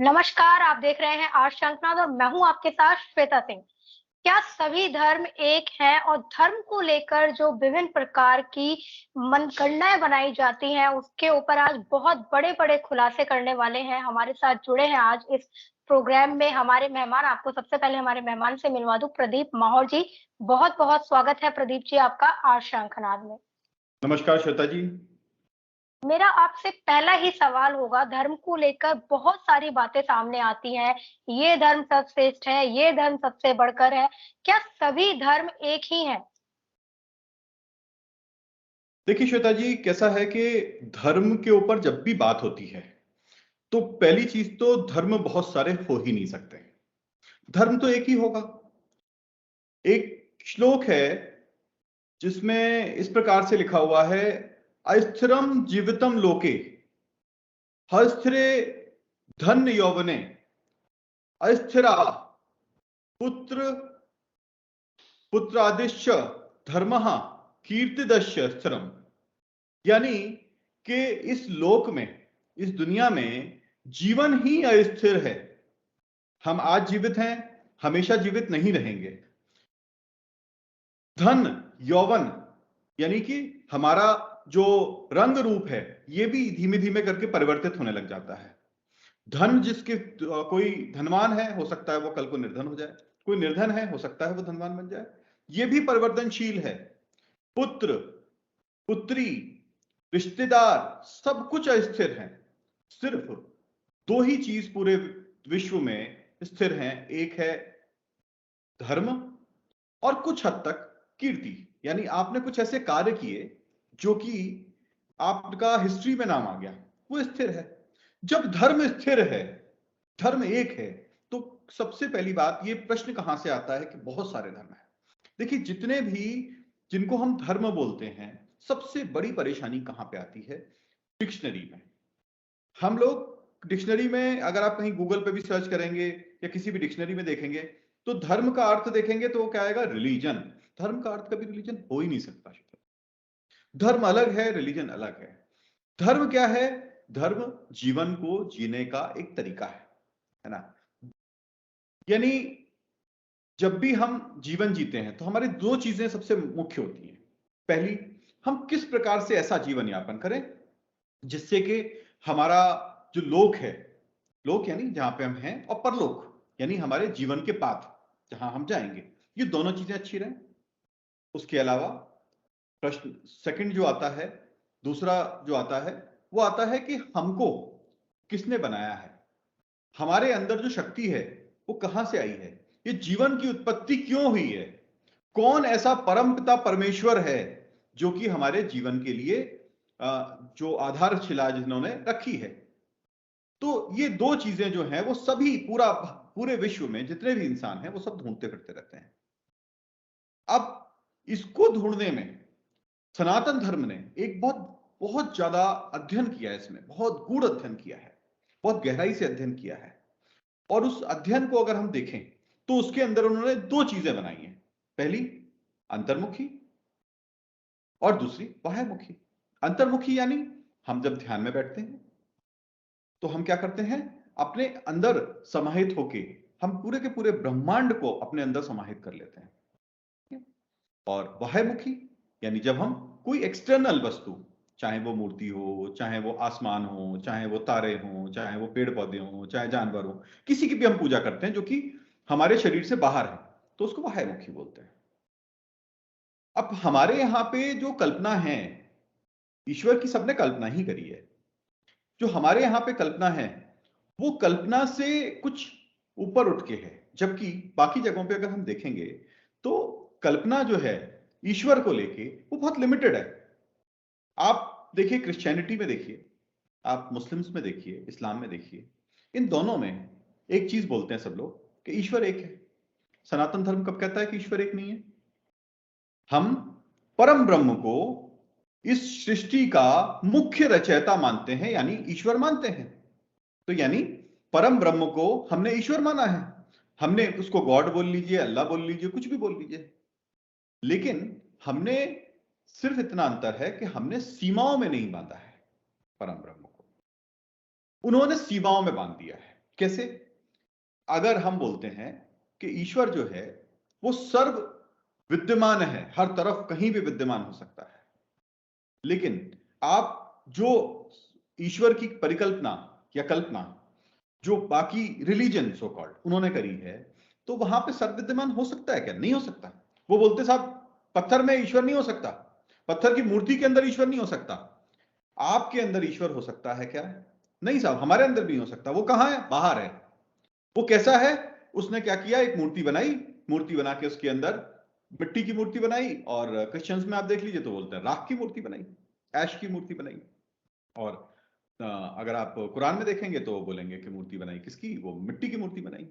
नमस्कार, आप देख रहे हैं आज शंखनाद और मैं हूँ आपके साथ श्वेता सिंह। क्या सभी धर्म एक हैं और धर्म को लेकर जो विभिन्न प्रकार की मनगणनाएँ बनाई जाती हैं, उसके ऊपर आज बहुत बड़े-बड़े खुलासे करने वाले हैं। हमारे साथ जुड़े हैं आज इस प्रोग्राम में हमारे मेहमान। आपको सबसे पहले हमारे मेहमान से मिलवा दूँ, प्रदीप माहौर जी। बहुत-बहुत स्वागत है प्रदीप जी आपका आज शंखनाद में। नमस्कार श्वेता जी। मेरा आपसे पहला ही सवाल होगा, धर्म को लेकर बहुत सारी बातें सामने आती हैं, ये धर्म सर्वश्रेष्ठ है, ये धर्म सबसे बढ़कर है। क्या सभी धर्म एक ही हैं? देखिए श्वेता जी, कैसा है कि धर्म के ऊपर जब भी बात होती है, तो पहली चीज तो धर्म बहुत सारे हो ही नहीं सकते। धर्म तो एक ही होगा। एक श्लोक है जिसमें इस प्रकार से लिखा हुआ है, अस्थिरम जीवितम लोके हस्थिरे धन्य यौवने अस्थिरा पुत्र पुत्रादिश्च धर्मः कीर्तिदश्य स्थिरम। यानी कि इस लोक में, इस दुनिया में जीवन ही अस्थिर है। हम आज जीवित हैं, हमेशा जीवित नहीं रहेंगे। धन, यौवन, यानी कि हमारा जो रंग रूप है, ये भी धीमे धीमे करके परिवर्तित होने लग जाता है। धन जिसके कोई धनवान है, हो सकता है वो कल को निर्धन हो जाए। कोई निर्धन है, हो सकता है वो धनवान बन जाए। ये भी परिवर्तनशील है। पुत्र, पुत्री, रिश्तेदार, सब कुछ अस्थिर है। सिर्फ दो ही चीज पूरे विश्व में स्थिर हैं। एक है धर्म और कुछ हद तक कीर्ति। यानी आपने कुछ ऐसे कार्य किए जो कि आपका हिस्ट्री में नाम आ गया, वो स्थिर है। जब धर्म स्थिर है, धर्म एक है, तो सबसे पहली बात, ये प्रश्न कहां से आता है कि बहुत सारे धर्म है। देखिए, जितने भी जिनको हम धर्म बोलते हैं, सबसे बड़ी परेशानी कहां पे आती है? डिक्शनरी में। हम लोग डिक्शनरी में, अगर आप कहीं गूगल पे भी सर्च करेंगे या किसी भी डिक्शनरी में देखेंगे, तो धर्म का अर्थ देखेंगे तो वो क्या आएगा? रिलीजन। धर्म का अर्थ कभी रिलीजन हो ही नहीं सकता। धर्म अलग है, रिलीजन अलग है। धर्म क्या है? धर्म जीवन को जीने का एक तरीका है ना? यानी जब भी हम जीवन जीते हैं तो हमारी दो चीजें सबसे मुख्य होती हैं। पहली, हम किस प्रकार से ऐसा जीवन यापन करें जिससे कि हमारा जो लोक है, लोक यानी जहां पे हम हैं, और परलोक यानी हमारे जीवन के पाथ जहां हम जाएंगे, ये दोनों चीजें अच्छी रहें। उसके अलावा प्रश्न सेकंड जो आता है, दूसरा जो आता है, वो आता है कि हमको किसने बनाया है? हमारे अंदर जो शक्ति है वो कहां से आई है? ये जीवन की उत्पत्ति क्यों हुई है? कौन ऐसा परमपिता परमेश्वर है जो कि हमारे जीवन के लिए जो आधारशिला जिन्होंने रखी है? तो ये दो चीजें जो हैं, वो सभी पूरे विश्व में जितने भी इंसान हैं, वो सब ढूंढते फिरते रहते हैं। अब इसको ढूंढने में सनातन धर्म ने एक बहुत बहुत ज्यादा अध्ययन किया है, इसमें बहुत गूढ़ अध्ययन किया है, बहुत गहराई से अध्ययन किया है। और उस अध्ययन को अगर हम देखें तो उसके अंदर उन्होंने दो चीजें बनाई हैं। पहली अंतर्मुखी और दूसरी बाह्यमुखी। अंतर्मुखी यानी हम जब ध्यान में बैठते हैं तो हम क्या करते हैं? अपने अंदर समाहित होके हम पूरे के पूरे ब्रह्मांड को अपने अंदर समाहित कर लेते हैं। और बाह्यमुखी यानी जब हम कोई एक्सटर्नल वस्तु, चाहे वो मूर्ति हो, चाहे वो आसमान हो, चाहे वो तारे हो, चाहे वो पेड़ पौधे हो, चाहे जानवर हो, किसी की भी हम पूजा करते हैं जो कि हमारे शरीर से बाहर है, तो उसको बाह्यमुखी बोलते हैं। अब हमारे यहां पे जो कल्पना है, ईश्वर की सबने कल्पना ही करी है। जो हमारे यहां पे कल्पना है, वो कल्पना से कुछ ऊपर उठ के है। जबकि बाकी जगहों पे अगर हम देखेंगे तो कल्पना जो है ईश्वर को लेके, वो बहुत लिमिटेड है। आप देखिए, क्रिश्चियनिटी में देखिए, आप मुस्लिम्स में देखिए, इस्लाम में देखिए, इन दोनों में एक चीज बोलते हैं सब लोग कि ईश्वर एक है। सनातन धर्म कब कहता है कि ईश्वर एक नहीं है? हम परम ब्रह्म को इस सृष्टि का मुख्य रचयिता मानते हैं, यानी ईश्वर मानते हैं। तो यानी परम ब्रह्म को हमने ईश्वर माना है। हमने उसको गॉड बोल लीजिए, अल्लाह बोल लीजिए, कुछ भी बोल लीजिए, लेकिन हमने सिर्फ इतना अंतर है कि हमने सीमाओं में नहीं बांधा है परम ब्रह्म को, उन्होंने सीमाओं में बांध दिया है। कैसे? अगर हम बोलते हैं कि ईश्वर जो है वो सर्व विद्यमान है, हर तरफ कहीं भी विद्यमान हो सकता है, लेकिन आप जो ईश्वर की परिकल्पना या कल्पना जो बाकी रिलीजन सो कॉल्ड उन्होंने करी है, तो वहां पे सर्व विद्यमान हो सकता है क्या? नहीं हो सकता। वो बोलते साहब पत्थर में ईश्वर नहीं हो सकता, पत्थर की मूर्ति के अंदर ईश्वर नहीं हो सकता। आपके अंदर ईश्वर हो सकता है क्या? नहीं साहब, हमारे अंदर भी हो सकता। वो कहां है? बाहर है। वो कैसा है? उसने क्या किया, एक मूर्ति बनाई, मूर्ति बना के उसके अंदर मिट्टी की मूर्ति बनाई, और क्रिश्चियंस में आप देख लीजिए तो बोलते हैं राख की मूर्ति बनाई, ऐश की मूर्ति बनाई। और अगर आप कुरान में देखेंगे तो बोलेंगे कि मूर्ति बनाई किसकी? वो मिट्टी की मूर्ति बनाई।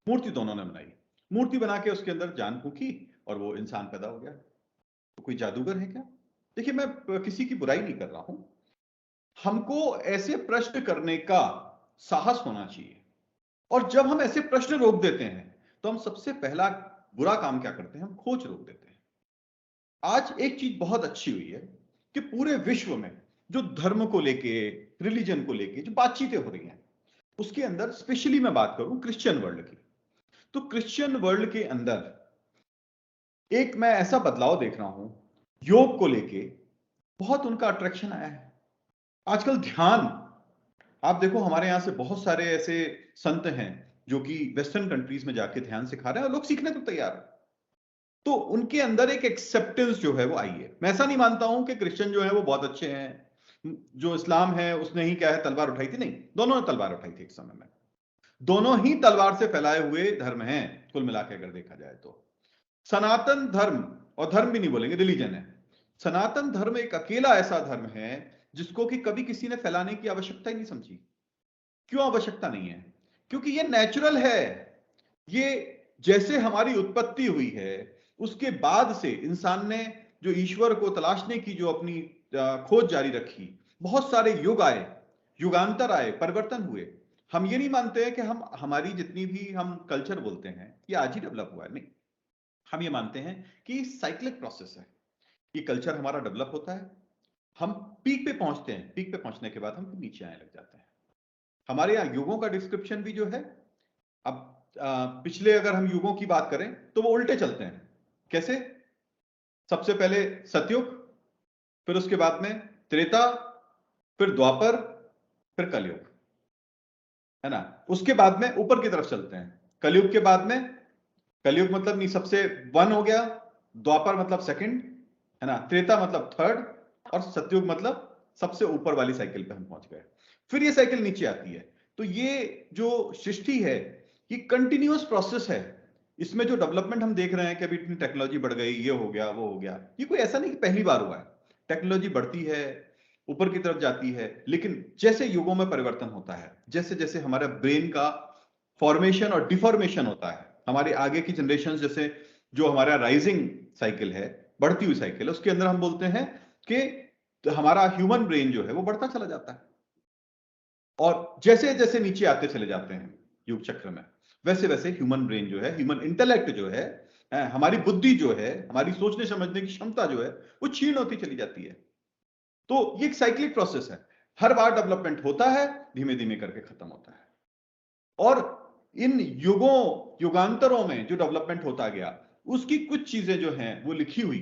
मूर्ति दोनों ने बनाई। मूर्ति बना के उसके अंदर जान फूंकी और वो इंसान पैदा हो गया। तो कोई जादूगर है क्या? देखिए, मैं किसी की बुराई नहीं कर रहा हूं। हमको ऐसे प्रश्न करने का साहस होना चाहिए, और जब हम ऐसे प्रश्न रोक देते हैं तो हम सबसे पहला बुरा काम क्या करते हैं? हम खोज रोक देते हैं। आज एक चीज बहुत अच्छी हुई है कि पूरे विश्व में जो धर्म को लेके, रिलीजन को लेके जो बातचीतें हो रही हैं, उसके अंदर स्पेशली मैं बात करूं क्रिश्चियन वर्ल्ड की, तो क्रिश्चियन वर्ल्ड के अंदर एक मैं ऐसा बदलाव देख रहा हूं, योग को लेके बहुत उनका अट्रैक्शन आया है। आजकल ध्यान, आप देखो हमारे यहां से बहुत सारे ऐसे संत हैं जो कि वेस्टर्न कंट्रीज में जाके ध्यान सिखा रहे हैं, और लोग सीखने को तैयार हैं। तो उनके अंदर एक एक्सेप्टेंस जो है वो आई है। मैं ऐसा नहीं मानता हूं कि क्रिश्चियन जो है वो बहुत अच्छे हैं, जो इस्लाम है उसने ही क्या है तलवार उठाई थी, नहीं, दोनों ने तलवार उठाई थी एक समय में। दोनों ही तलवार से फैलाए हुए धर्म हैं कुल मिला के अगर देखा जाए तो। सनातन धर्म, और धर्म भी नहीं बोलेंगे, रिलीजन है, सनातन धर्म एक अकेला ऐसा धर्म है जिसको कि कभी किसी ने फैलाने की आवश्यकता ही नहीं समझी। क्यों आवश्यकता नहीं है? क्योंकि ये नेचुरल है। ये जैसे हमारी उत्पत्ति हुई है, उसके बाद से इंसान ने जो ईश्वर को तलाशने की जो अपनी खोज जारी रखी, बहुत सारे युग आए, युगांतर आए, परिवर्तन हुए। हम ये नहीं मानते हैं कि हम हमारी जितनी भी हम कल्चर बोलते हैं ये आज ही डेवलप हुआ है, नहीं। हम ये मानते हैं कि साइक्लिक प्रोसेस है। ये कल्चर हमारा डेवलप होता है, हम पीक पे पहुंचते हैं, पीक पे पहुंचने के बाद हम नीचे आने लग जाते हैं। हमारे यहाँ युगों का डिस्क्रिप्शन भी जो है, अब पिछले अगर हम युगों की बात करें तो वो उल्टे चलते हैं। कैसे? सबसे पहले सतयुग, फिर उसके बाद में त्रेता, फिर द्वापर, फिर कलयुग, है ना। उसके बाद में ऊपर की तरफ चलते हैं। कलयुग के बाद में, कलयुग मतलब नहीं सबसे वन हो गया, द्वापर मतलब सेकंड, है ना, त्रेता मतलब थर्ड, और सतयुग मतलब सबसे ऊपर वाली साइकिल पे हम पहुंच गए। फिर ये साइकिल नीचे आती है। तो ये जो सृष्टि है ये कंटिन्यूअस प्रोसेस है। इसमें जो डेवलपमेंट हम देख रहे हैं कि अभी इतनी टेक्नोलॉजी बढ़ गई, ये हो गया वो हो गया, ये कोई ऐसा नहीं कि पहली बार हुआ है। टेक्नोलॉजी बढ़ती है, ऊपर की तरफ जाती है, लेकिन जैसे युगों में परिवर्तन होता है, जैसे जैसे हमारे ब्रेन का फॉर्मेशन और डिफॉर्मेशन होता है, हमारे आगे की जनरेशन, जैसे जो हमारा राइजिंग साइकिल है, बढ़ती हुई साइकिल है, उसके अंदर हम बोलते हैं कि हमारा ह्यूमन ब्रेन जो है वो बढ़ता चला जाता है, और जैसे जैसे नीचे आते चले जाते हैं युग चक्र में, वैसे वैसे ह्यूमन ब्रेन जो है, ह्यूमन इंटेलेक्ट जो है, हमारी बुद्धि जो है, हमारी सोचने समझने की क्षमता जो है वो क्षीण होती चली जाती है। तो ये एक साइक्लिक प्रोसेस है। हर बार डेवलपमेंट होता है, धीमे धीमे करके खत्म होता है, और इन युगों युगांतरों में जो डेवलपमेंट होता गया उसकी कुछ चीजें जो हैं वो लिखी हुई,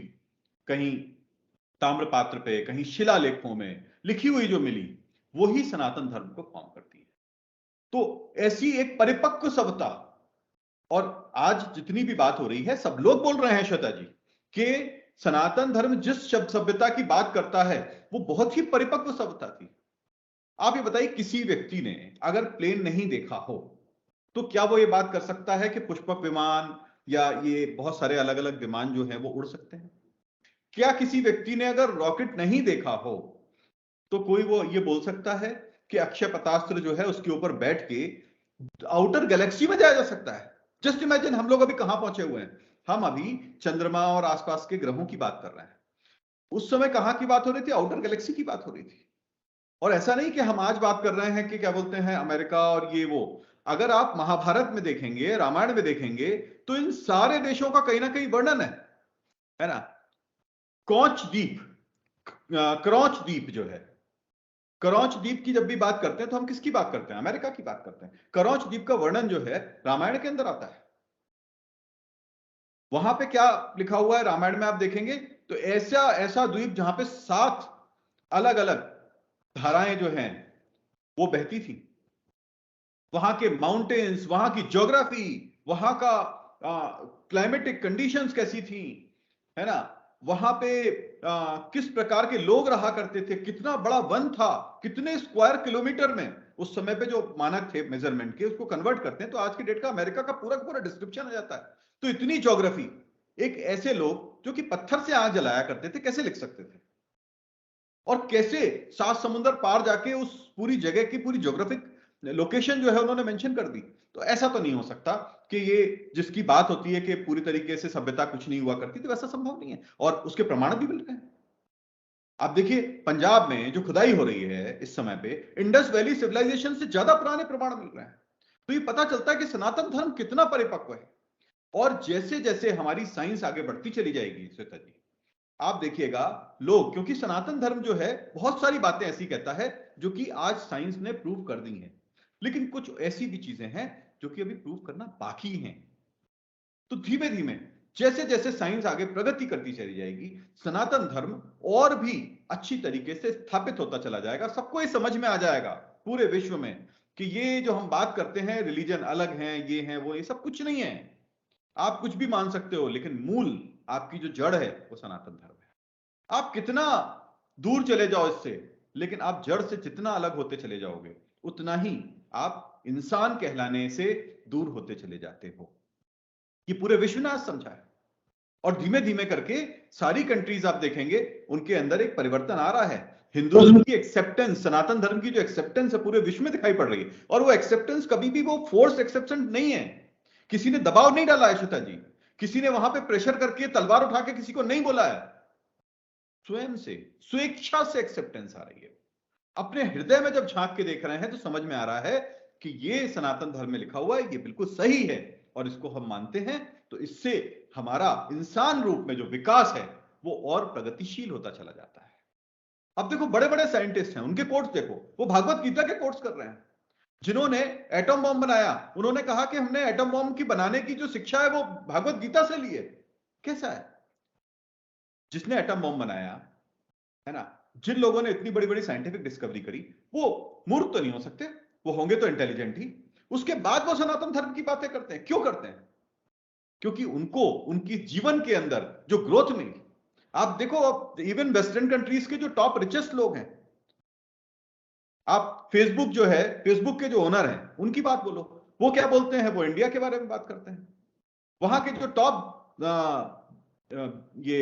कहीं ताम्रपात्र पे, कहीं शिलालेखों में लिखी हुई जो मिली, वही सनातन धर्म को फॉर्म करती है। तो ऐसी एक परिपक्व सभ्यता, और आज जितनी भी बात हो रही है सब लोग बोल रहे हैं श्वेता जी कि सनातन धर्म जिस सभ्यता की बात करता है वो बहुत ही परिपक्व सभ्यता थी। आप ये बताइए, किसी व्यक्ति ने अगर प्लेन नहीं देखा हो तो क्या वो ये बात कर सकता है कि पुष्पक विमान या ये बहुत सारे अलग अलग विमान जो हैं वो उड़ सकते हैं? क्या किसी व्यक्ति ने अगर रॉकेट नहीं देखा हो तो कोई वो ये बोल सकता है कि अक्षय पतास्त्र जो है उसके ऊपर बैठ के आउटर गैलेक्सी में जाया जा सकता है? जस्ट इमेजिन, हम लोग अभी कहां पहुंचे हुए हैं। हम अभी चंद्रमा और आसपास के ग्रहों की बात कर रहे हैं। उस समय कहां की बात हो रही थी? आउटर गैलेक्सी की बात हो रही थी। और ऐसा नहीं कि हम आज बात कर रहे हैं कि क्या बोलते हैं अमेरिका और ये वो। अगर आप महाभारत में देखेंगे, रामायण में देखेंगे, तो इन सारे देशों का कहीं ना कहीं वर्णन है ना। कौच द्वीप, क्रौच द्वीप जो है, करौच द्वीप की जब भी बात करते हैं तो हम किसकी बात करते हैं? अमेरिका की बात करते हैं। करौच द्वीप का वर्णन जो है रामायण के अंदर आता है। वहां पे क्या लिखा हुआ है रामायण में आप देखेंगे तो ऐसा ऐसा द्वीप जहां पे 7 अलग अलग धाराएं जो हैं वो बहती थी। वहां के माउंटेन्स, वहां की ज्योग्राफी, वहां का क्लाइमेटिक कंडीशंस कैसी थी, है ना, वहां पे किस प्रकार के लोग रहा करते थे, कितना बड़ा वन था, कितने स्क्वायर किलोमीटर में, उस समय पे जो मानक थे मेजरमेंट के उसको कन्वर्ट करते हैं तो आज की डेट का अमेरिका का पूरा डिस्क्रिप्शन आ जाता है। तो इतनी ज्योग्राफी एक ऐसे लोग जो कि पत्थर से आग जलाया करते थे कैसे लिख सकते थे? और कैसे 7 समुंदर पार जाके उस पूरी जगह की पूरी ज्योग्राफिक लोकेशन जो है उन्होंने मेंशन कर दी? तो ऐसा तो नहीं हो सकता कि ये जिसकी बात होती है कि पूरी तरीके से सभ्यता कुछ नहीं हुआ करती, तो वैसा संभव नहीं है और उसके प्रमाण भी मिल रहे हैं। आप देखिए पंजाब में जो खुदाई हो रही है इस समय पे इंडस वैली सिविलाइजेशन से ज्यादा पुराने प्रमाण मिल रहे हैं। तो ये पता चलता है कि सनातन धर्म कितना परिपक्व है। और जैसे जैसे हमारी साइंस आगे बढ़ती चली जाएगी श्वेता जी, आप देखिएगा लोग, क्योंकि सनातन धर्म जो है बहुत सारी बातें ऐसी कहता है जो कि आज साइंस ने प्रूव कर दी हैं, लेकिन कुछ ऐसी भी चीजें हैं जो कि अभी प्रूव करना बाकी हैं। तो धीमे धीमे जैसे जैसे साइंस आगे प्रगति करती चली जाएगी, सनातन धर्म और भी अच्छी तरीके से स्थापित होता चला जाएगा। सबको ये समझ में आ जाएगा पूरे विश्व में कि ये जो हम बात करते हैं रिलीजन अलग हैं, ये हैं वो, ये सब कुछ नहीं है। आप कुछ भी मान सकते हो, लेकिन मूल आपकी जो जड़ है वो सनातन धर्म है। आप कितना दूर चले जाओ इससे, लेकिन आप जड़ से जितना अलग होते चले जाओगे उतना ही आप इंसान कहलाने से दूर होते चले जाते हो। ये पूरे विश्व ने आज समझा है और धीमे धीमे करके सारी कंट्रीज आप देखेंगे उनके अंदर एक परिवर्तन आ रहा है। हिंदुइज्म की एक्सेप्टेंस, सनातन धर्म की जो एक्सेप्टेंस है पूरे विश्व में दिखाई पड़ रही है। और वो एक्सेप्टेंस कभी भी वो फोर्स एक्सेप्टेंस नहीं है, किसी ने दबाव नहीं डाला है श्वेता जी, किसी ने वहां पे प्रेशर करके तलवार उठा के किसी को नहीं बोला है। स्वयं से स्वेच्छा से एक्सेप्टेंस आ रही है। अपने हृदय में जब झांक के देख रहे हैं तो समझ में आ रहा है कि ये सनातन धर्म में लिखा हुआ है, ये बिल्कुल सही है और इसको हम मानते हैं। तो इससे हमारा इंसान रूप में जो विकास है वो और प्रगतिशील होता चला जाता है। अब देखो बड़े बड़े साइंटिस्ट हैं, उनके कोट्स देखो, वो भागवत गीता के कोट्स कर रहे हैं। जिन्होंने एटम बॉम्ब बनाया उन्होंने कहा कि हमने एटम बॉम्ब की बनाने की जो शिक्षा है वो भागवत गीता से ली है। कैसा है? जिसने एटम बॉम्ब बनाया है ना, जिन लोगों ने इतनी बड़ी बड़ी साइंटिफिक डिस्कवरी करी, वो मूर्ख तो नहीं हो सकते, वो होंगे तो इंटेलिजेंट ही। उसके बाद वो सनातन धर्म की बातें करते हैं। क्यों करते हैं? क्योंकि उनको उनकी जीवन के अंदर जो ग्रोथ मिली। आप देखो इवन वेस्टर्न कंट्रीज के जो टॉप रिचेस्ट लोग हैं, आप फेसबुक जो है, फेसबुक के जो ओनर हैं उनकी बात बोलो, वो क्या बोलते हैं? वो इंडिया के बारे में बात करते हैं। वहां के जो टॉप ये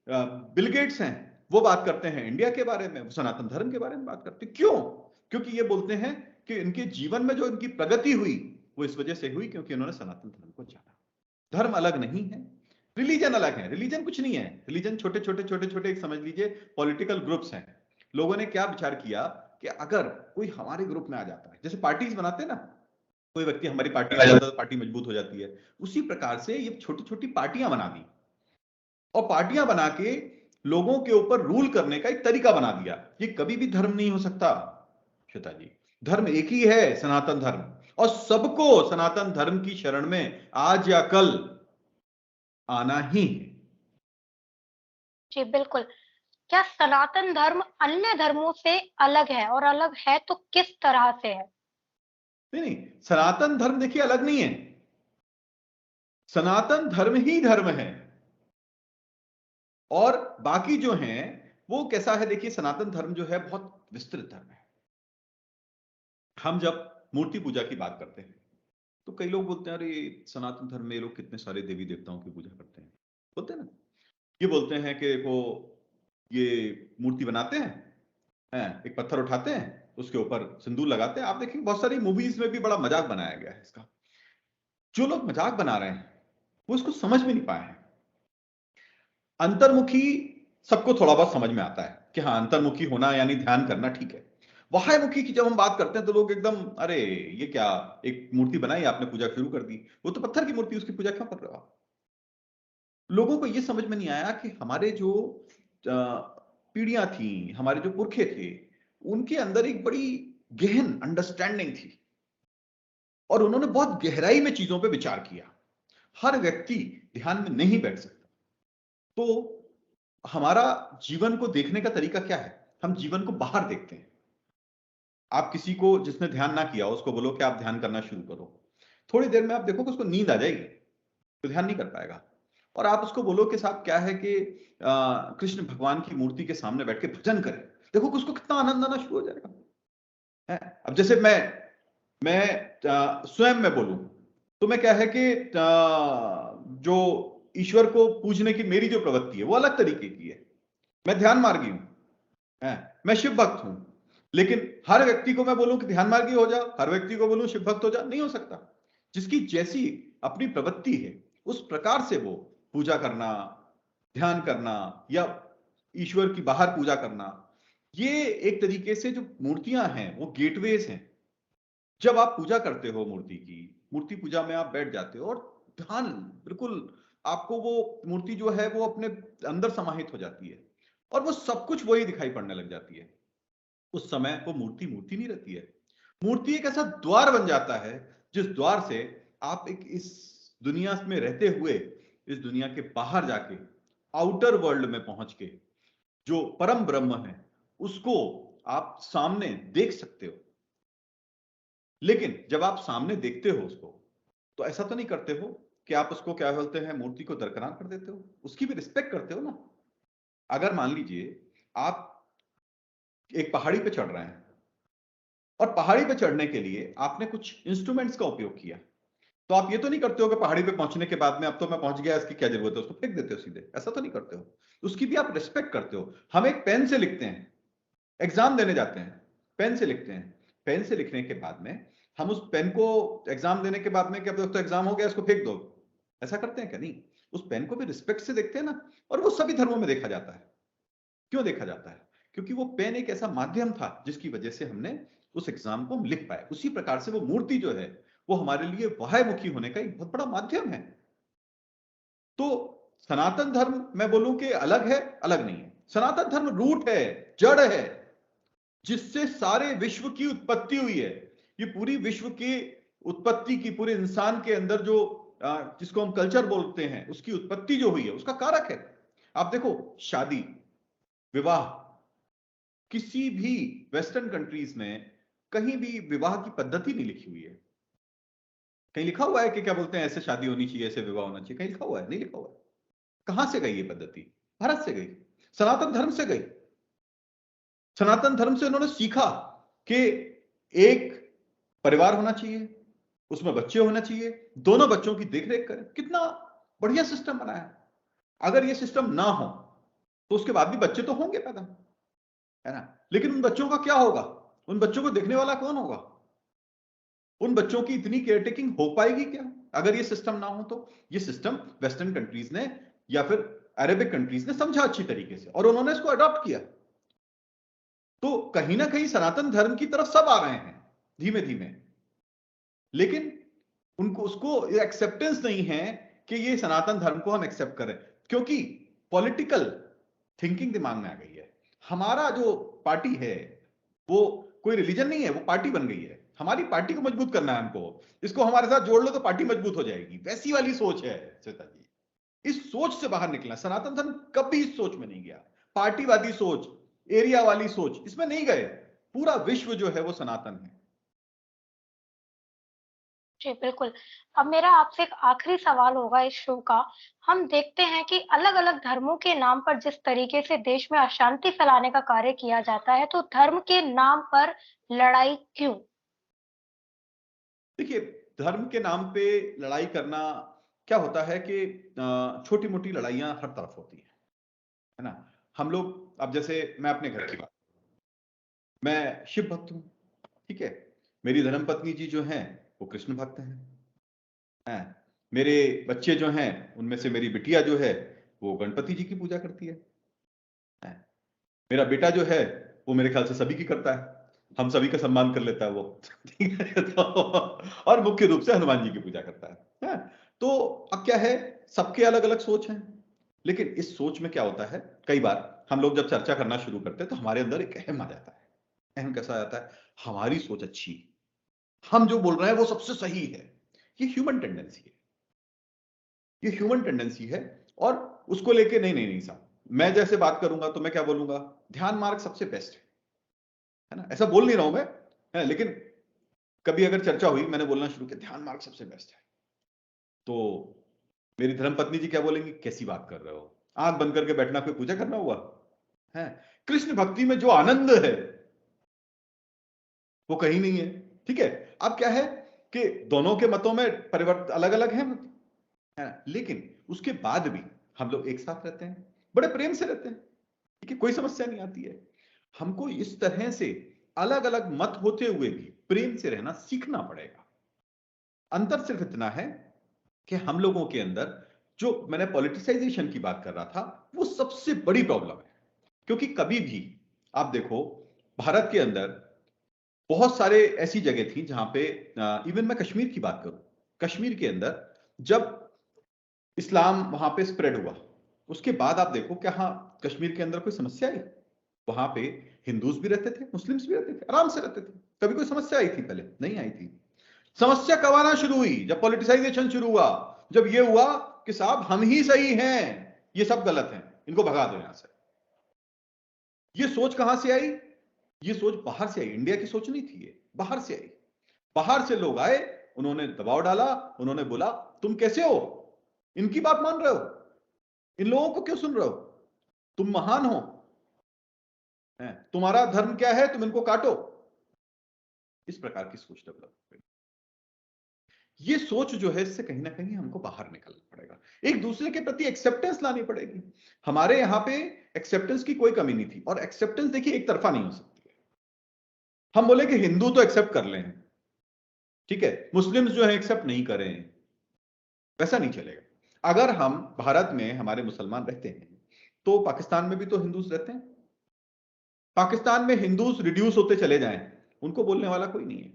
बिल गेट्स हैं वो बात करते हैं इंडिया के बारे में, सनातन धर्म के बारे में बात करते हैं। क्यों? क्योंकि ये बोलते हैं कि इनके जीवन में जो इनकी प्रगति हुई वो इस वजह से हुई क्योंकि उन्होंने सनातन धर्म को जाना। धर्म अलग नहीं है, रिलीजन अलग है। रिलीजन कुछ नहीं है, रिलीजन छोटे छोटे छोटे छोटे एक समझ लीजिए पॉलिटिकल ग्रुप्स हैं। लोगों ने क्या विचार किया कि अगर कोई हमारे ग्रुप में आ जाता है, जैसे पार्टीज बनाते हैं ना, कोई व्यक्ति हमारी पार्टी में आ जाता है तो पार्टी मजबूत हो जाती है, उसी प्रकार से ये छोटी छोटी पार्टियां बना दी और पार्टियां बना के लोगों के ऊपर रूल करने का एक तरीका बना दिया। ये कभी भी धर्म नहीं हो सकता श्वेता जी। धर्म एक ही है, सनातन धर्म, और सबको सनातन धर्म की शरण में आज या कल आना ही है। जी बिल्कुल। क्या सनातन धर्म अन्य धर्मों से अलग है और अलग है तो किस तरह से है? नहीं नहीं, सनातन धर्म देखिए अलग नहीं है, सनातन धर्म ही धर्म है। और बाकी जो हैं वो कैसा है, देखिए सनातन धर्म जो है बहुत विस्तृत धर्म है। हम जब मूर्ति पूजा की बात करते हैं तो कई लोग बोलते हैं अरे सनातन धर्म में ये लोग कितने सारे देवी देवताओं की पूजा करते हैं, बोलते हैं ना। ये बोलते हैं कि देखो ये मूर्ति बनाते हैं, एक पत्थर उठाते हैं, उसके ऊपर सिंदूर लगाते हैं। आप देखेंगे बहुत सारी मूवीज में भी बड़ा मजाक बनाया गया है इसका। जो लोग मजाक बना रहे हैं वो इसको समझ में नहीं पाए हैं। अंतर्मुखी सबको थोड़ा बहुत समझ में आता है कि हाँ अंतर्मुखी होना यानी ध्यान करना, ठीक है। बाह्यमुखी की जब हम बात करते हैं तो लोग एकदम अरे ये क्या, एक मूर्ति बनाई आपने पूजा शुरू कर दी, वो तो पत्थर की मूर्ति, उसकी पूजा क्यों कर रहे हो आप? लोगों को ये समझ में नहीं आया कि हमारे जो पीढ़ियां थी, हमारे जो पुरखे थे, उनके अंदर एक बड़ी गहन अंडरस्टैंडिंग थी और उन्होंने बहुत गहराई में चीजों पे विचार किया। हर व्यक्ति ध्यान में नहीं बैठ सकता। तो हमारा जीवन को देखने का तरीका क्या है? हम जीवन को बाहर देखते हैं। आप किसी को जिसने ध्यान ना किया उसको बोलो कि आप ध्यान करना शुरू करो, थोड़ी देर में आप देखोगे उसको नींद आ जाएगी, तो ध्यान नहीं कर पाएगा। और आप उसको बोलो कि साहब क्या है कि कृष्ण भगवान की मूर्ति के सामने बैठ के भजन करें, देखो उसको कितना आनंद आना शुरू हो जाएगा है? अब जैसे मैं स्वयं में बोलूं तो मैं क्या है कि जो ईश्वर को पूजने की मेरी जो प्रवृत्ति है वो अलग तरीके की है। मैं ध्यान मार्गी हूं, मैं शिव भक्त हूं, लेकिन हर व्यक्ति को मैं बोलूं कि ध्यान मार्गी हो जा, हर व्यक्ति को बोलूं शिव भक्त हो जा, नहीं हो सकता। जिसकी जैसी अपनी प्रवृत्ति है उस प्रकार से वो पूजा करना, ध्यान करना या ईश्वर की बाहर पूजा करना, ये एक तरीके से जो मूर्तियां हैं वो गेटवेज हैं। जब आप पूजा करते हो मूर्ति की, मूर्ति पूजा में आप बैठ जाते हो और ध्यान बिल्कुल आपको वो मूर्ति जो है वो अपने अंदर समाहित हो जाती है और वो सब कुछ वही दिखाई पड़ने लग जाती है। उस समय वो मूर्ति मूर्ति नहीं रहती है, मूर्ति एक ऐसा द्वार बन जाता है जिस द्वार से आप एक इस दुनिया में रहते हुए इस दुनिया के बाहर जाके आउटर वर्ल्ड में पहुंच के जो परम ब्रह्म है उसको आप सामने देख सकते हो। लेकिन जब आप सामने देखते हो उसको तो ऐसा तो नहीं करते हो कि आप उसको क्या बोलते हैं मूर्ति को दरकिनार कर देते हो, उसकी भी रिस्पेक्ट करते हो ना। अगर मान लीजिए आप एक पहाड़ी पे चढ़ रहे हैं और पहाड़ी पे चढ़ने के लिए आपने कुछ इंस्ट्रूमेंट्स का उपयोग किया, तो आप ये तो नहीं करते हो कि पहाड़ी पे पहुंचने के बाद में अब तो मैं पहुंच गया, इसकी क्या जरूरत है, उसको फेंक देते हो सीधे, ऐसा तो नहीं करते हो। उसकी भी आप रिस्पेक्ट करते हो। हम एक पेन से लिखते हैं, एग्जाम देने जाते हैं, पेन से लिखते हैं, पेन से लिखने के बाद में हम उस पेन को एग्जाम देने के बाद में क्या दोस्तों एग्जाम हो गया इसको फेंक दो, ऐसा करते हैं क्या? नहीं, उस पेन को भी रिस्पेक्ट से देखते हैं ना। और वो सभी धर्मों में देखा जाता है। क्यों देखा जाता है? क्योंकि वो पेन एक ऐसा माध्यम था जिसकी वजह से हमने उस एग्जाम को हम लिख पाए। उसी प्रकार से वो मूर्ति जो है वो हमारे लिए बाह्यमुखी होने का एक बहुत बड़ा माध्यम है। तो सनातन धर्म मैं बोलूं कि अलग है, अलग नहीं है। सनातन धर्म रूट है, जड़ है, जिससे सारे विश्व की उत्पत्ति हुई है। ये पूरी विश्व की उत्पत्ति की, पूरे इंसान के अंदर जो जिसको हम कल्चर बोलते हैं उसकी उत्पत्ति जो हुई है उसका कारक है। आप देखो शादी विवाह, किसी भी वेस्टर्न कंट्रीज में कहीं भी विवाह की पद्धति नहीं लिखी हुई है। कहीं लिखा हुआ है कि क्या बोलते हैं ऐसे शादी होनी चाहिए, ऐसे विवाह होना चाहिए? कहीं लिखा हुआ है? नहीं लिखा हुआ है। कहां से गई ये पद्धति? भारत से गई, सनातन धर्म से गई। सनातन धर्म से उन्होंने सीखा कि एक परिवार होना चाहिए, उसमें बच्चे होना चाहिए, दोनों बच्चों की देखरेख करें। कितना बढ़िया सिस्टम बनाया है। अगर ये सिस्टम ना हो तो उसके बाद भी बच्चे तो होंगे पैदा, है ना? लेकिन उन बच्चों का क्या होगा? उन बच्चों को देखने वाला कौन होगा? उन बच्चों की इतनी केयरटेकिंग हो पाएगी क्या अगर ये सिस्टम ना हो? तो ये सिस्टम वेस्टर्न कंट्रीज ने या फिर अरेबिक कंट्रीज ने समझा अच्छी तरीके से और उन्होंने इसको अडॉप्ट किया। तो कहीं ना कहीं सनातन धर्म की तरफ सब आ रहे हैं धीमे धीमे, लेकिन उनको उसको एक्सेप्टेंस नहीं है कि ये सनातन धर्म को हम एक्सेप्ट करें, क्योंकि पॉलिटिकल थिंकिंग दिमाग में आ गई है। हमारा जो पार्टी है वो कोई रिलीजन नहीं है, वो पार्टी बन गई है। हमारी पार्टी को मजबूत करना है हमको, इसको हमारे साथ जोड़ लो तो पार्टी मजबूत हो जाएगी, वैसी वाली सोच है श्वेता जी। इस सोच से बाहर निकलना। सनातन धर्म कभी इस सोच में नहीं गया। पार्टीवादी सोच, एरिया वाली सोच, इसमें नहीं गए। पूरा विश्व जो है वो सनातन है। जी, बिल्कुल। अब मेरा आपसे एक आखिरी सवाल होगा इस शो का। हम देखते हैं कि अलग-अलग धर्मों के नाम पर जिस तरीके से देश में अशांति फैलाने का कार्य किया जाता है, तो धर्म के नाम पर लड़ाई क्यों? देखिए, धर्म के नाम पे लड़ाई करना क्या होता है कि छोटी मोटी लड़ाइयां हर तरफ होती है ना? हम लोग अब जैसे मैं अपने घर की बात, मैं शिव भक्त हूं, ठीक है? मेरी धर्मपत्नी जी जो हैं वो कृष्ण भक्त हैं। मेरे बच्चे जो हैं उनमें से मेरी बिटिया जो है वो गणपति जी की पूजा करती है। मेरा बेटा जो है वो मेरे ख्याल से सभी की करता है, हम सभी का सम्मान कर लेता है वो। ठीक है? तो और मुख्य रूप से हनुमान जी की पूजा करता है। तो अब क्या है, सबके अलग अलग सोच हैं, लेकिन इस सोच में क्या होता है, कई बार हम लोग जब चर्चा करना शुरू करते हैं तो हमारे अंदर एक अहम आ जाता अहम कैसा आ जाता है, हमारी सोच अच्छी है, हम जो बोल रहे हैं वो सबसे सही है। ये ह्यूमन टेंडेंसी है, ये ह्यूमन टेंडेंसी है। और उसको लेके नहीं नहीं नहीं साहब, मैं जैसे बात करूंगा तो मैं क्या बोलूंगा, ध्यान मार्ग सबसे बेस्ट है ना, ऐसा बोल नहीं रहा हूं मैं, है, लेकिन कभी अगर चर्चा हुई, मैंने बोलना शुरू किया ध्यान मार्ग सबसे बेस्ट है, तो मेरी धर्मपत्नी जी क्या बोलेंगी, कैसी बात कर रहे हो, आंख बंद करके बैठना कोई पूजा करना हुआ है? कृष्ण भक्ति में जो आनंद है वो कहीं नहीं है। ठीक है, अब क्या है कि दोनों के मतों में परिवर्तन अलग अलग है ना, लेकिन उसके बाद भी हम लोग एक साथ रहते हैं, बड़े प्रेम से रहते हैं, ठीक है, कोई समस्या नहीं आती है। हमको इस तरह से अलग अलग मत होते हुए भी प्रेम से रहना सीखना पड़ेगा। अंतर सिर्फ इतना है कि हम लोगों के अंदर जो मैंने पॉलिटिसाइजेशन की बात कर रहा था, वो सबसे बड़ी प्रॉब्लम है। क्योंकि कभी भी आप देखो, भारत के अंदर बहुत सारे ऐसी जगह थी जहां पे, इवन मैं कश्मीर की बात करूं, कश्मीर के अंदर जब इस्लाम वहां पे स्प्रेड हुआ, उसके बाद आप देखो क्या, हाँ कश्मीर के अंदर कोई समस्या आई? वहां पे हिंदूज भी रहते थे, मुस्लिम्स भी रहते थे, आराम से रहते थे, कभी कोई समस्या आई थी? पहले नहीं आई थी। समस्या कब आना शुरू हुई? जब पॉलिटिसाइजेशन शुरू हुआ, जब ये हुआ कि साहब हम ही सही हैं, ये सब गलत हैं, इनको भगा दो यहां से। ये सोच कहां से आई? ये सोच बाहर से आई, इंडिया की सोच नहीं थी, ये बाहर से आई। बाहर से लोग आए, उन्होंने दबाव डाला, उन्होंने बोला तुम कैसे हो, इनकी बात मान रहे हो, इन लोगों को क्यों सुन रहे हो, तुम महान हो, तुम्हारा धर्म क्या है, तुम इनको काटो। इस प्रकार की सोच डेवलप हो गई। ये सोच जो है, इससे कहीं ना कहीं हमको बाहर निकलना पड़ेगा, एक दूसरे के प्रति एक्सेप्टेंस लानी पड़ेगी। हमारे यहां पे एक्सेप्टेंस की कोई कमी नहीं थी, और एक्सेप्टेंस देखिए एक तरफा नहीं हो सकती है। हम बोले कि हिंदू तो एक्सेप्ट कर लें, ठीक है, मुस्लिम्स जो है एक्सेप्ट नहीं करें, वैसा नहीं चलेगा। अगर हम भारत में हमारे मुसलमान रहते हैं, तो पाकिस्तान में भी तो हिंदूज रहते हैं, पाकिस्तान में हिंदूज रिड्यूस होते चले जाएं, उनको बोलने वाला कोई नहीं है।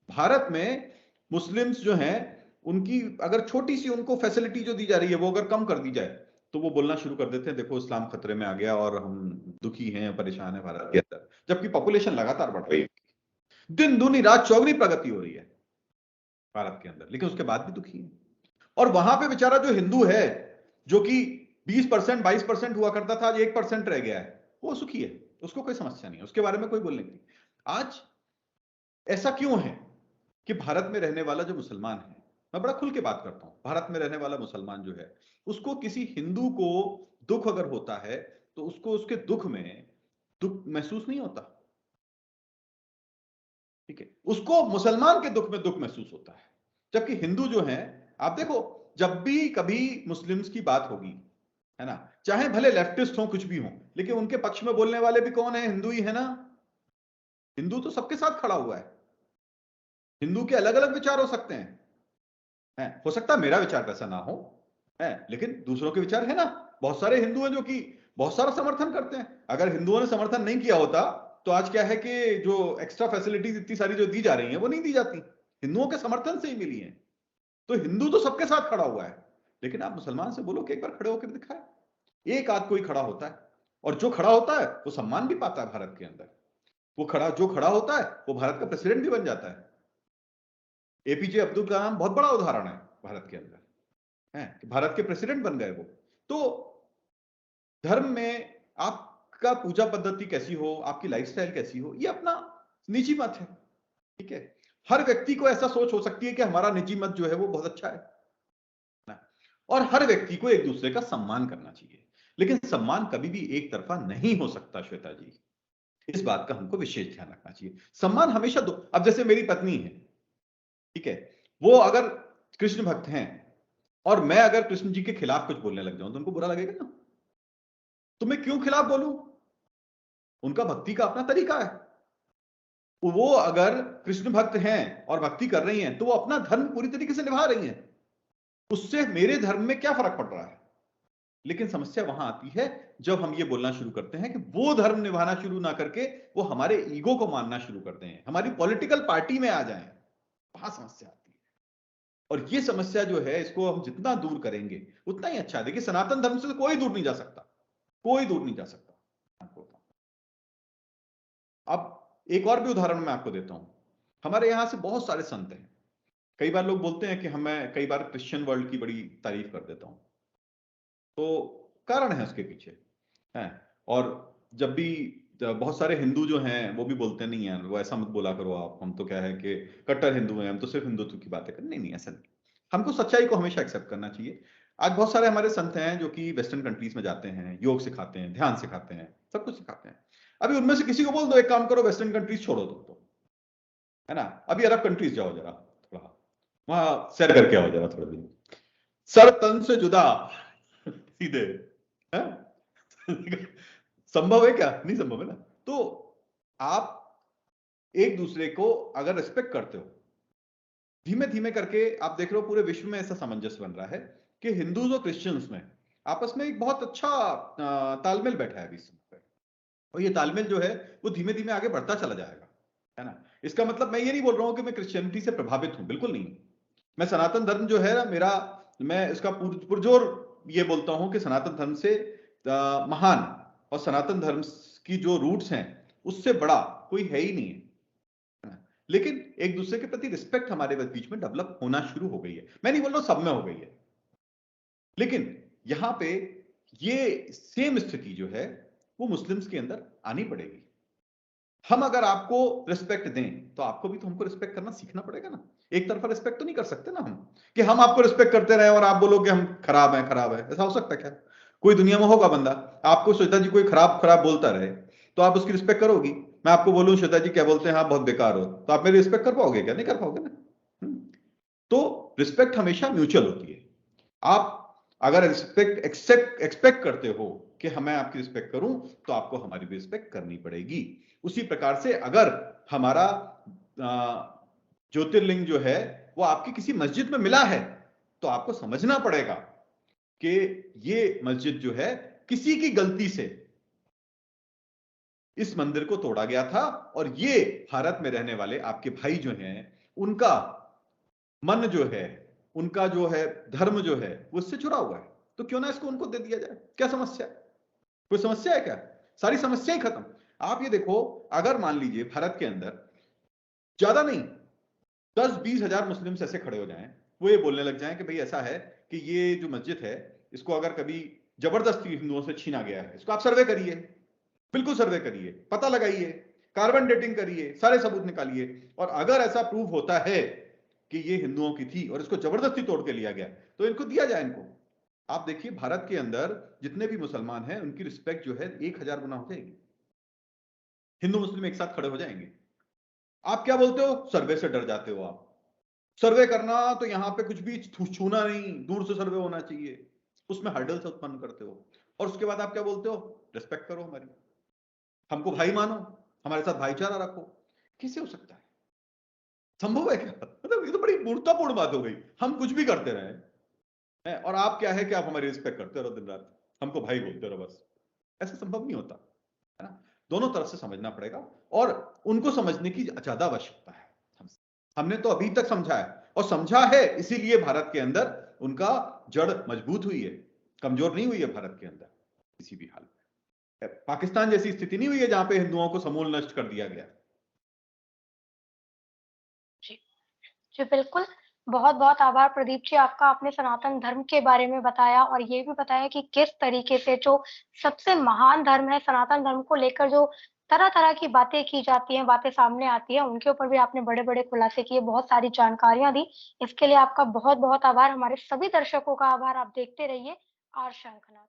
भारत में मुस्लिम्स जो हैं, उनकी अगर छोटी सी उनको फैसिलिटी जो दी जा रही है वो अगर कम कर दी जाए, तो वो बोलना शुरू कर देते हैं देखो इस्लाम खतरे में आ गया और हम दुखी हैं, परेशान हैं भारत के अंदर, जबकि पॉपुलेशन लगातार बढ़ रही है, दिन दूनी रात चौगनी प्रगति हो रही है भारत के अंदर, लेकिन उसके बाद भी दुखी है। और वहां पे बेचारा जो हिंदू है, जो कि 20% 22% हुआ करता था, आज 1% रह गया है, वो सुखी है, उसको कोई समस्या नहीं है, उसके बारे में कोई बोलने की। आज ऐसा क्यों है कि भारत में रहने वाला जो मुसलमान है, मैं बड़ा खुल के बात करता हूं, भारत में रहने वाला मुसलमान जो है, उसको किसी हिंदू को दुख अगर होता है, तो उसको उसके दुख में दुख महसूस नहीं होता, ठीक है, उसको मुसलमान के दुख में दुख महसूस होता है। जबकि हिंदू जो है, आप देखो, जब भी कभी मुस्लिम्स की बात होगी, है ना, चाहे भले लेफ्टिस्ट हो, कुछ भी हो, लेकिन उनके पक्ष में बोलने वाले भी कौन है? हिंदू ही है ना। हिंदू तो सबके साथ खड़ा हुआ है। हिंदू के अलग अलग विचार हो सकते हैं, हो सकता है मेरा विचार वैसा ना हो, है, लेकिन दूसरों के विचार है ना। बहुत सारे हिंदू हैं जो कि बहुत सारा समर्थन करते हैं। अगर हिंदुओं ने समर्थन नहीं किया होता, तो आज क्या है कि जो एक्स्ट्रा फैसिलिटीज इतनी सारी जो दी जा रही हैं, वो नहीं दी जाती, हिंदुओं के समर्थन से ही मिली है। तो हिंदू तो सबके साथ खड़ा हुआ है, लेकिन आप मुसलमान से बोलो कि एक बार खड़े होकर दिखाए, एक आध कोई खड़ा होता है, और जो खड़ा होता है वो सम्मान भी पाता है भारत के अंदर। जो खड़ा होता है वो भारत का प्रेसिडेंट भी बन जाता है। एपीजे अब्दुल कलाम बहुत बड़ा उदाहरण है भारत के अंदर, है कि भारत के प्रेसिडेंट बन गए वो। तो धर्म में आपका पूजा पद्धति कैसी हो, आपकी लाइफस्टाइल कैसी हो, ये अपना निजी मत है, ठीक है। हर व्यक्ति को ऐसा सोच हो सकती है कि हमारा निजी मत जो है वो बहुत अच्छा है ना, और हर व्यक्ति को एक दूसरे का सम्मान करना चाहिए, लेकिन सम्मान कभी भी एक तरफा नहीं हो सकता श्वेता जी, इस बात का हमको विशेष ध्यान रखना चाहिए। सम्मान हमेशा दो, अब जैसे मेरी पत्नी है, ठीक है, वो अगर कृष्ण भक्त हैं, और मैं अगर कृष्ण जी के खिलाफ कुछ बोलने लग जाऊं, तो उनको बुरा लगेगा ना। तो मैं क्यों खिलाफ बोलूं? उनका भक्ति का अपना तरीका है। वो अगर कृष्ण भक्त हैं और भक्ति कर रही हैं, तो वो अपना धर्म पूरी तरीके से निभा रही हैं, उससे मेरे धर्म में क्या फर्क पड़ रहा है? लेकिन समस्या वहां आती है जब हम ये बोलना शुरू करते हैं कि वो धर्म निभाना शुरू ना करके वो हमारे ईगो को मानना शुरू करते हैं, हमारी पॉलिटिकल पार्टी में आ जाएं, वहां समस्या आती है। और ये समस्या जो है, इसको हम जितना दूर करेंगे उतना ही अच्छा है। देखिए, सनातन धर्म से तो कोई दूर नहीं जा सकता, कोई दूर नहीं जा सकता। अब एक और भी उदाहरण मैं आपको देता हूं। हमारे यहां से बहुत सारे संत हैं। कई बार लोग बोलते हैं कि मैं कई बार क्रिश्चियन वर्ल्ड की बड़ी तारीफ कर देता हूं, तो कारण है उसके पीछे है। और जब भी बहुत सारे हिंदू जो हैं वो भी बोलते हैं, नहीं यार वो ऐसा मत बोला करो आप, हम तो क्या है कि कट्टर हिंदू हैं, हम तो सिर्फ हिंदुत्व की बातें करें। नहीं नहीं, ऐसा नहीं। हमको सच्चाई को हमेशा एक्सेप्ट करना चाहिए। आज बहुत सारे हमारे संत हैं जो कि वेस्टर्न कंट्रीज में जाते हैं, योग सिखाते हैं, ध्यान सिखाते हैं, सब कुछ सिखाते हैं। अभी उनमें से किसी को बोल दो एक काम करो, वेस्टर्न कंट्रीज छोड़ो दो, तो है ना, अभी अरब कंट्रीज जाओ जरा, थोड़ा वहां सैर करके आओ जरा थोड़ा दिन, सर तन से जुदा सीधे, है? संभव है क्या? नहीं संभव है ना। तो आप एक दूसरे को अगर रिस्पेक्ट करते हो, धीमे धीमे करके आप देख रहे हो पूरे विश्व में ऐसा सामंजस्य बन रहा है कि हिंदूज और क्रिश्चियंस में आपस में एक बहुत अच्छा तालमेल बैठा है अभी इस समय पे। और ये तालमेल जो है वो धीमे धीमे आगे बढ़ता चला जाएगा, है ना। इसका मतलब मैं ये नहीं बोल रहा हूं कि मैं क्रिश्चियनिटी से प्रभावित हूं, बिल्कुल नहीं। मैं सनातन धर्म जो है ना मेरा, मैं इसका पुरजोर ये बोलता हूं कि सनातन धर्म से महान और सनातन धर्म की जो रूट्स हैं उससे बड़ा कोई है ही नहीं है। लेकिन एक दूसरे के प्रति रिस्पेक्ट हमारे बीच में डेवलप होना शुरू हो गई है। मैं नहीं बोल रहा सब में हो गई है, लेकिन यहां पे ये सेम स्थिति जो है वो मुस्लिम्स के अंदर आनी पड़ेगी। हम अगर आपको रिस्पेक्ट दें तो आपको भी तो हमको रिस्पेक्ट करना सीखना पड़ेगा ना। एक तरफा रिस्पेक्ट तो नहीं कर सकते ना हम, कि हम आपको रिस्पेक्ट करते रहे और आप बोलोगे हम खराब हैं खराब है। ऐसा हो सकता है क्या? कोई दुनिया में होगा बंदा, आपको श्वेता जी कोई खराब खराब बोलता रहे तो आप उसकी रिस्पेक्ट करोगी? मैं आपको बोलूं श्वेता जी क्या बोलते हैं, आप बहुत बेकार हो, तो आप मेरी रिस्पेक्ट कर पाओगे क्या? नहीं कर पाओगे ना। तो रिस्पेक्ट हमेशा म्यूचुअल होती है। आप अगर रिस्पेक्ट एक्सपेक्ट करते हो कि मैं आपकी रिस्पेक्ट करूं तो आपको हमारी भी रिस्पेक्ट करनी पड़ेगी। उसी प्रकार से अगर हमारा ज्योतिर्लिंग जो है वो आपकी किसी मस्जिद में मिला है तो आपको समझना पड़ेगा कि ये मस्जिद जो है किसी की गलती से इस मंदिर को तोड़ा गया था और ये भारत में रहने वाले आपके भाई जो हैं उनका मन जो है, उनका जो है धर्म जो है वो इससे जुड़ा हुआ है, तो क्यों ना इसको उनको दे दिया जाए। क्या समस्या है? कोई समस्या है क्या? सारी समस्याएं खत्म। आप ये देखो, अगर मान लीजिए भारत के अंदर ज्यादा नहीं 10-20 हजार मुस्लिम्स ऐसे खड़े हो जाएं, वो ये बोलने लग जाएं कि भाई ऐसा है कि ये जो मस्जिद है इसको अगर कभी जबरदस्ती हिंदुओं से छीना गया है, इसको आप सर्वे करिए, बिल्कुल सर्वे करिए, पता लगाइए, कार्बन डेटिंग करिए, सारे सबूत निकालिए, और अगर ऐसा प्रूव होता है कि ये हिंदुओं की थी और इसको जबरदस्ती तोड़ के लिया गया तो इनको दिया जाए इनको। आप देखिए भारत के अंदर जितने भी मुसलमान हैं उनकी रिस्पेक्ट जो है 1000 गुना हो जाएगी। हिंदू मुस्लिम एक साथ खड़े हो जाएंगे। आप क्या बोलते हो? सर्वे से डर जाते हो आप। सर्वे करना तो यहां पे कुछ भी छूना नहीं, दूर से सर्वे होना चाहिए, उसमें हर्डल्स उत्पन्न करते हो। और उसके बाद आप क्या बोलते हो? रिस्पेक्ट करो हमारी, हमको भाई मानो, हमारे साथ भाईचारा रखो। कैसे हो सकता है? संभव है क्या? मतलब ये तो बड़ी मूर्खतापूर्ण बात हो गई। हम कुछ भी करते रहे हैं और आप क्या है कि आप हमारी रिस्पेक्ट करते रहो दिन रात, हमको भाई बोलते रहो बस। ऐसा संभव नहीं होता, है ना। दोनों तरफ से समझना पड़ेगा और उनको समझने की ज्यादा आवश्यकता है। हमने तो अभी तक समझा है और समझा है इसीलिए भारत के अंदर उनका जड़ मजबूत हुई है, कमजोर नहीं हुई है भारत के अंदर किसी भी हाल में। पाकिस्तान जैसी स्थिति नहीं हुई है जहां पे हिंदुओं को समूल नष्ट कर दिया गया। जी, जी बिल्कुल। बहुत-बहुत आभार प्रदीप जी आपका, आपने सनातन धर्म के बारे में बताया और ये भी बताया कि किस तरीके से जो सबसे महान धर्म है, सनातन धर्म को लेकर जो तरह-तरह की बातें की जाती हैं, बातें सामने आती हैं, उनके ऊपर भी आपने बड़े-बड़े खुलासे किए, बहुत सारी जानकारियाँ दी। इसके लिए आपका बहुत-बहुत आभार, हमारे सभी दर्शकों का आभार। आप देखते रहिए आर शंखनाद।